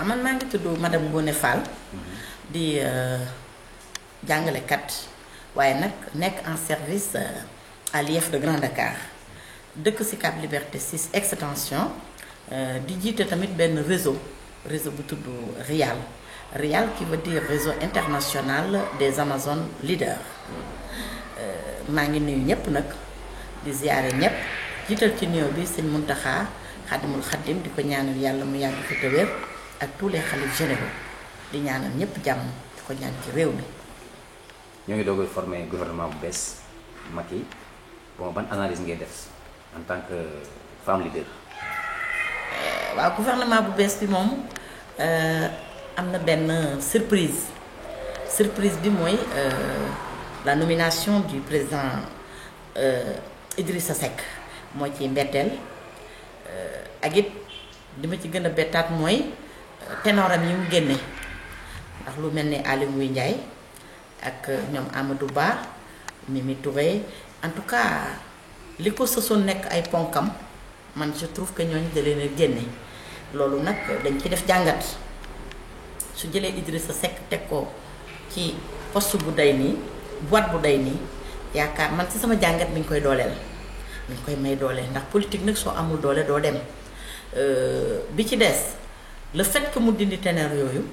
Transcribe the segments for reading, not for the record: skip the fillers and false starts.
man maa ngi tudd madame Ngoné Fall di jàngalekat waaye nag nekk en service à l'IEF de Grand Dakar dëkk Sicap Liberté 6 extension di jiite tamit benn réseau bu tudd RIAL qui veut dire réseau international des Amazones leaders maa ngi nuyu ñëpp nag di ziyaare ñëpp jiital ci nuyoo bi sëñ Muntaxa Xadimul Xadim di ko ñaanal yàlla mu yàgg fi te wér ak tous les xalifes généraux di ñaanal ñëpp jàmm di ko ñaan ci réew mi. ñoo ngi doog a formé gouvernement bu bees Macky bon ban analyse ngay def en tant que femme leader. waaw gouvernement bu bees bi moom am na benn surprise bi mooy la nomination du président Idrissa Seck moo ci mbetteel ak it li ma ci gën a bettaat mooy ténoram yi mu génne ndax lu mel ni Aly Ngouille Ndiaye ak ñoom Amadou Ba Mimi Touré en tout cas li ko sësoon nekk ay ponkam man je trouve que ñooñu da leen a génne loolu nag dañ ci def jàngat su jëlee Idrissa Seck teg ko ci poste bu day nii boîte bu day nii yaakaar man ci sama jàngat mi ngi koy dooleel mi ngi koy may doole ndax politique nag soo amul doole doo dem bi ci des le fait que mu dindi ténor yooyu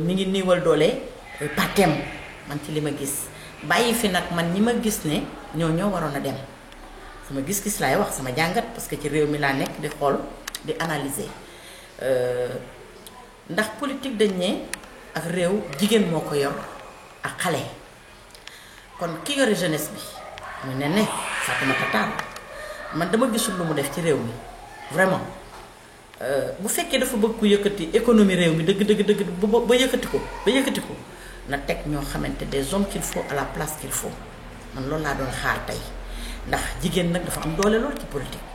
mi ngi niiwal doole partem man ci li ma gis bàyyi fi nag man ñi ma gis ne ñoo waroon a dem sama gis-gis laay wax sama jàngat parce que ci réew mi laa nekk di xool di analyser ndax politique dañ ne ak réew jigéen moo ko yor ak xale kon ki yore jeunesse bi mu ne Fatoumata Tall man dama gisul lu mu def ci réew mi vraiment bu fekkee dafa bëgg ku yëkkati économie réew mi dëgg ba yëkkati ko na teg ñoo xamante des hommes qu'il faut à la place qu'il faut man loolu laa doon xaar tey ndax jigéen nag dafa am doole lool ci politique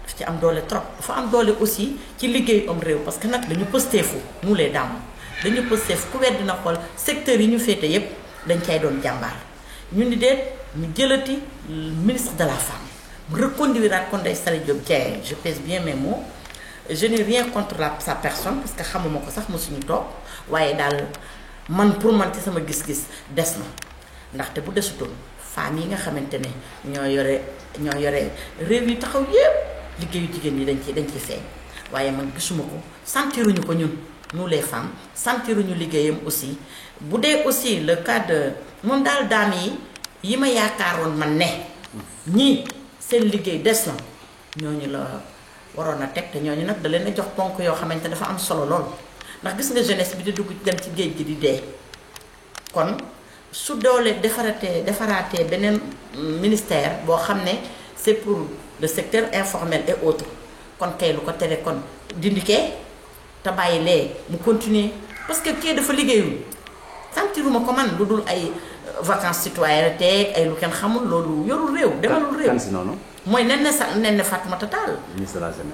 daf ci am doole trop dafa am doole aussi ci liggéey am réew parce que nag dañu pësteefu nous les dames dañu pësteefu ku wedd dina xool secteur yi ñu féete yépp dañ cay doon jàmbaar ñu ni deet ñu jëlati ministre de la femme mu reconduiraat ko Ndeye Saly Diop Dieng je pèse bien mes mots je n'ai rien contre sa personne parce que xamuma ko sax mosuñu toog waaye daal man pour man ci sama gis-gis des na ndaxte bu desutoon femmes yi nga xamante ne ñoo yore réew yi taxaw yépp liggéeyu jigéen ñi dañ ci feeñ waaye man gisuma ko sentiruñu ko ñun nous les femmes sentiruñu liggéeyam aussi bu dee aussi le cas de moom daal daam yi ma yaakaaroon man ne ñii seen liggéey des na ñooñu la waroon a teg te ñooñu nag da leen a jox ponk yoo xamante dafa am solo lool ndax gis nga jeunesse bi di dugg dem ci géej gi di dee kon su doole defaraatee beneen ministère boo xam ne c'est pour le secteur informel et autres kon kay lu ko tere kon dindikee te bàyyi lee mu continuer parce que kii dafa liggéeyul sentiruma ko man lu dul ay vacances citoyenneté ay lu kenn xamul loolu yorul réew demalul réew mooy nen Fatoumata Tall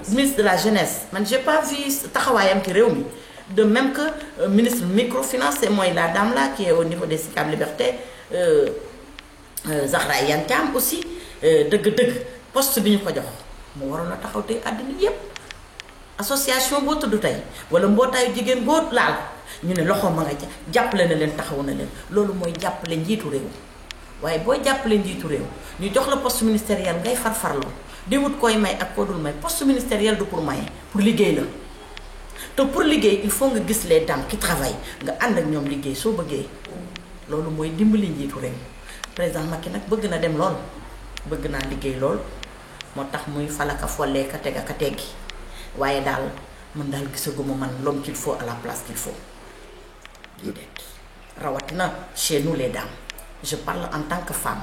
ministre de la jeunesse man j'ai pas vu taxawaayam ci réew mi de même que ministre microfinance mooy la dame là qui est au niveau des Sicap Liberté Zahra Iyane Thiam aussi dëgg-dëgg poste bi ñu ko jox mu waroon a taxaw tey àddina yépp association boo tudd tey wala mbootaayu jigéen boo laal ñu ne loxo ma nga ca jàppale na leen taxaw na leen loolu mooy jàppale njiitu réew waaye booy jàppale njiitu réew ñu jox la poste ministériel ngay farfarloo di wut koy may ak koo dul may poste ministériel du pour maye pour liggéey la te pour liggéey il faut nga gis les dames qui travaillent nga ànd ak ñoom liggéey soo bëggee loolu mooy dimbali njiitu réew président Macky nag bëgg na dem lool bëgg naa liggéey lool moo tax muy falaka follee ka teg ka teggi waaye daal man daal gisaguma man l'homme qu'il faut à la place qu'il faut lii de rawatina chez nous les dames je parle en tant que femme.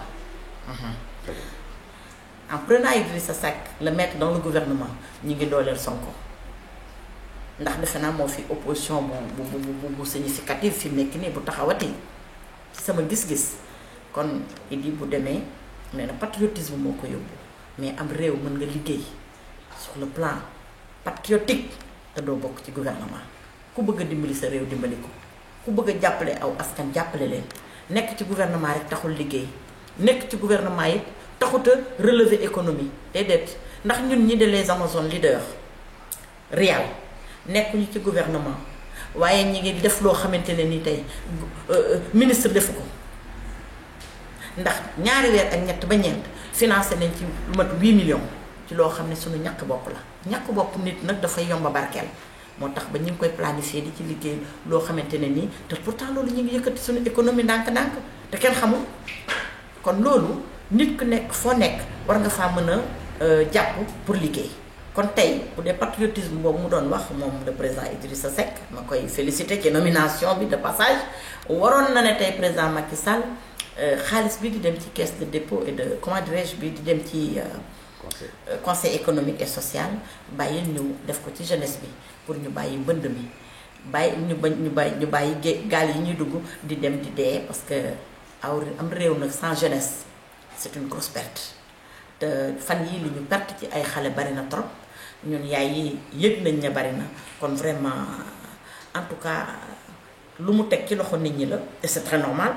En prenant Idrissa Seck le mettre dans le gouvernement ñi ngi dooleel Sonko ndax defe naa moo fi opposition bu significative fi mu nekk nii bu taxawati ci sama gis-gis kon Idi bu demee nee na patriotisme moo ko yóbbu mais am réew mën nga liggéey sur le plan patriotique te doo bokk ci gouvernement ku bëgg a dimbali sa réew dimbali ko ku bëgg a jàppale aw askan jàppale leen nekk ci gouvernement rek taxul liggéey nekk ci gouvernement yi taxut a relever économie déedéet ndax ñun ñi de les Amazones leaders réel nekkuñu ci gouvernement waaye ñi ngi def loo xamante ne ni tey ministre defu ko ndax ñaari weer ak ñett ba ñeent financé nañ ci lu mat 8 millions ci loo xam ne suñu ñàkk bopp la ñàkk bopp nit nag dafay yomba barkeel moo tax ba ñu ngi koy planifier di ci liggéey loo xamante ne nii te pourtant loolu ñu ngi yëkkati suñu économie ndànk-ndànk te kenn xamul kon loolu nit ku nekk foo nekk war nga faa mën a jàpp pour liggéey kon tey bu dee patriotisme boobu mu doon wax moom le président Idrissa Seck ma koy féliciter ci nomination bi de passage waroon na ne tey président Macky Sall xaalis bi di dem ci caisse de dépôt et de comment dirais-je bi di dem ci conseil économique et social bàyyi ñu def ko ci jeunesse bi pour ñu bàyyi mbënd mi bàyyi ñu bàyyi gaal yi ñuy dugg di dem di dee parce que am réew nag sans jeunesse c'est une grosse perte te fan yii li ñu perte ci ay xale bari na trop ñun yaay yi yëg nañ ne bari na kon vraiment en tout cas lu mu teg ci loxo nit ñi la et c'est très normal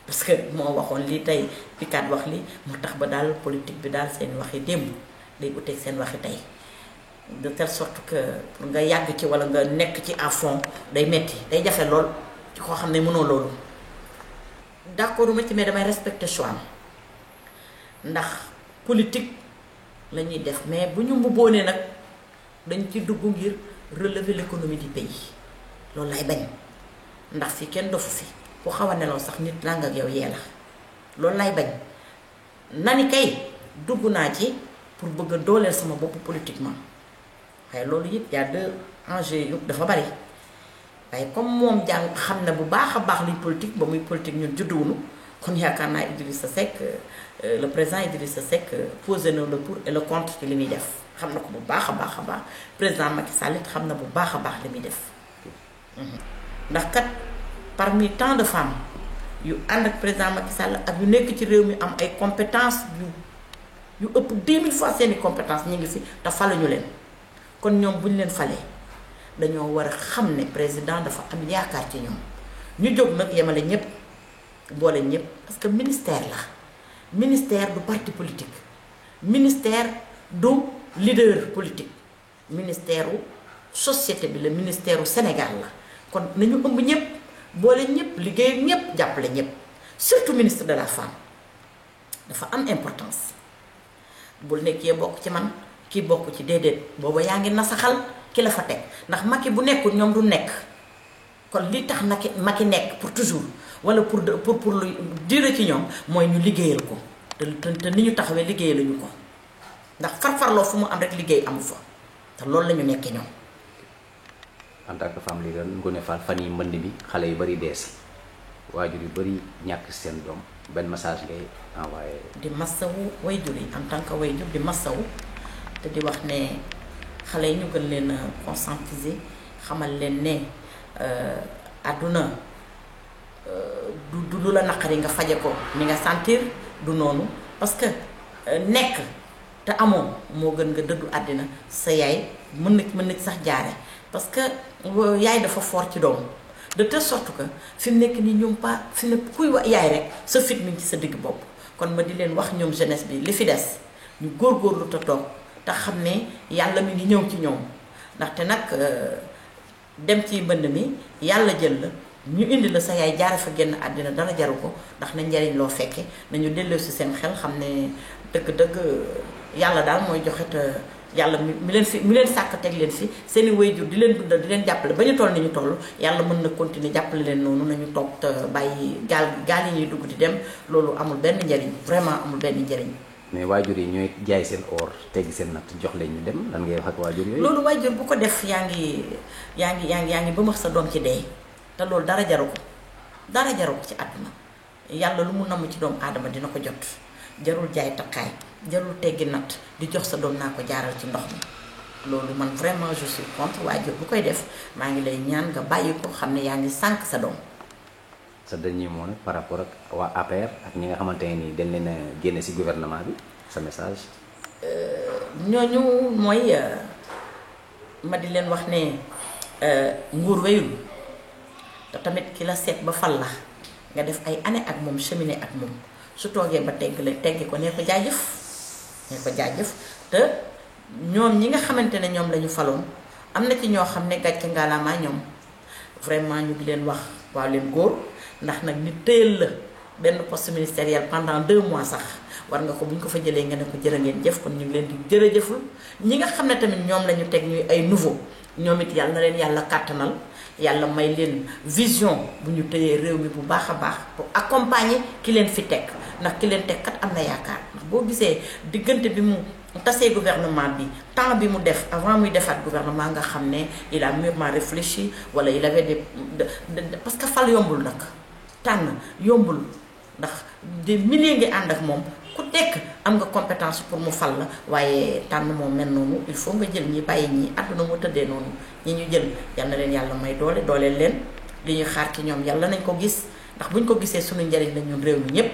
parce que moo waxoon lii tey Picard wax li mu tax ba daal politique bi daal seen waxi démb day uteeg seen waxi tey de telle sorte que pour nga yàgg ci walla nga nekk ci à fond day metti day jafe lool ci koo xam ne mënoo loolu d'accord ma ci mais damay respecter choix am ndax politique la ñuy def mais bu ñu mbubboo nag dañ ci dugg ngir relever l'économie du pays loolu lay bañ ndax fii kenn dofu fi ku xaw a nelaw sax nit làng ak yow yee la loolu lay bañ nani kay dugg naa ci pour bëgg a dooleel sama bopp politiquement waaye loolu it y a deux enjeux yu dafa bari waaye comme moom jàng xam na bu baax a baax luy politique ba muy politique ñun judduwunu kon yaakaar naa Idrissa Seck le président Idrissa Seck posé na le pour et le contre ci li muy def xam na ko bu baax a baax a baax président Macky Sall it xam na bu baax a baax li muy def ndax kat parmi tant de femmes yu ànd ak président Macky Sall ak yu nekk ci réew mi am ay compétences yu ëpp 10 000 fois seeni compétences ñu ngi fi te faluñu leen kon ñoom bu ñu leen falee dañoo war a xam ne président dafa am yaakaar ci ñoom ñu jóg nag yemale ñëpp boole ñëpp parce que ministère la ministère du parti politique ministère du leader politique ministère u société bi la ministère u Sénégal la kon nañu ëmb ñëpp boole ñëpp liggéey ak ñëpp jàppale ñëpp surtout ministre de la femme dafa am importance bul nekkee bokk ci man kii bokk ci déedéet booba yaa ngi nasaxal ki la fa teg ndax Macky bu nekkul ñoom du nekk kon li tax Macky nekk pour toujours wala pour lu dire ci ñoom mooy ñu liggéeyal ko te ni ñu taxawee liggéeyaluñu ko ndax farfarloo fu mu am rek liggéey amu fa te loolu la ñu nekkee ñoom. en tant que femme leader Ngoné Fall fan yi mbënd bi xale yu bari dee si waajur yu bari ñàkk seen doom benn message ngay envoyé. di massawu waajur yi en tant que waajur di massawu te di wax ne xale yi ñu gën leen a conscientiser xamal leen ne àdduna du lu la naqari nga faje ko ni nga sentir du noonu parce que nekk te amoon moo gën nga dëddu àddina sa yaay mën na sax jaare parce que yaay dafa fort ci doom de telle sorte que fi mu nekk nii ñoom pas fi ne kuy wax yaay rek sa fit mi ngi ci sa digg bopp kon ma di leen wax ñoom jeunesse bi li fi des ñu góorgóorlu te toog te xam ne yàlla mi ngi ñëw ci ñoom ndaxte nag dem ci mbënd mi yàlla jël la ñu indi la sa yaay jaare fa génn àddina dara jaru ko ndax na njariñ loo fekke nañu delloo si seen xel xam ne dëgg-dëgg yàlla daal mooy joxe te yàlla mi leen sàkk teg leen fi seeni waajur di leen dundal di leen jàppale ba ñu toll ni ñu toll yàlla mën na continuer jàppale leen noonu nañu toog te bàyyi gaal yi ñuy dugg di dem loolu amul benn njariñ vraiment amul benn njariñ. mais waajur yi ñooy jaay seen or teggi seen natt jox leen ñu dem lan ngay wax ak waajur yooyu. loolu waajur bu ko def yaa ngi ba max sa doom ci dee te loolu dara jaru ko ci àdduna yàlla lu mu namm ci doomu aadama dina ko jot jarul jaay takkaay jarul teggi natt di jox sa doom naa ko jaaral ci ndox mi loolu man vraiment je suis contre waajur bu koy def maa ngi lay ñaan nga bàyyi ko xam ne yaa ngi sànq sa doom. sa dernier mot nag par rapport ak waa APR ak ñi nga xamante ne nii dañ leen a génne ci gouvernement bi sa message. ñooñu mooy ma di leen wax ne nguur wéyul te tamit ki la seet ba fal la nga def ay année ak moom cheminer ak moom su toogee ba teggi ko nee ko jaajëf te ñoom ñi nga xamante ne ñoom la ñu faloon am na ci ñoo xam ne gàcce ngalaama ñoom vraiment ñu ngi leen wax waaw leen góor ndax nag nit tëyal la benn poste ministériel pendant 2 mois sax war nga ko bu ñu ko fa jëlee nga ne ko jërë ngeen jëf kon ñu ngi leen di jërëjëful ñi nga xam ne tamit ñoom la ñu teg ñuy ay nouveau ñoom it yàlla na leen yàlla kàttanal yàlla may leen vision bu ñu tëyee réew mi bu baax a baax pour accompagner ki leen fi teg ndax ki leen teg kat am na yaakaar ndax boo gisee diggante bi mu tasee gouvernement bi temps bi mu def avant muy defaat gouvernement nga xam ne il a mûrement réfléchi wala il avait des parce que fal yombul nag tànn yombul ndax des milliers ngi ànd ak moom ku nekk am nga compétence pour mu fal la waaye tànn moom mel noonu il faut nga jël ñi bàyyi ñi àdduna mu tëddee noonu ñi ñu jël yal na leen yàlla may dooleel leen li ñuy xaar ci ñoom yàlla nañ ko gis ndax buñ ko gisee suñu njëriñ la ñun réew mi ñépp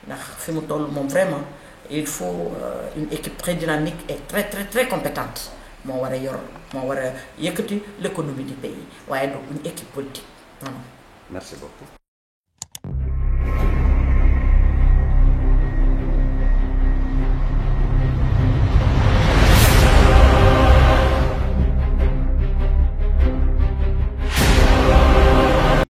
ndax fi mu toll moom vraiment il faut une équipe très dynamique et très compétente moo war a yor moo war a yëkkati l'économie du pays waaye donc une équipe politique non. Merci beaucoup.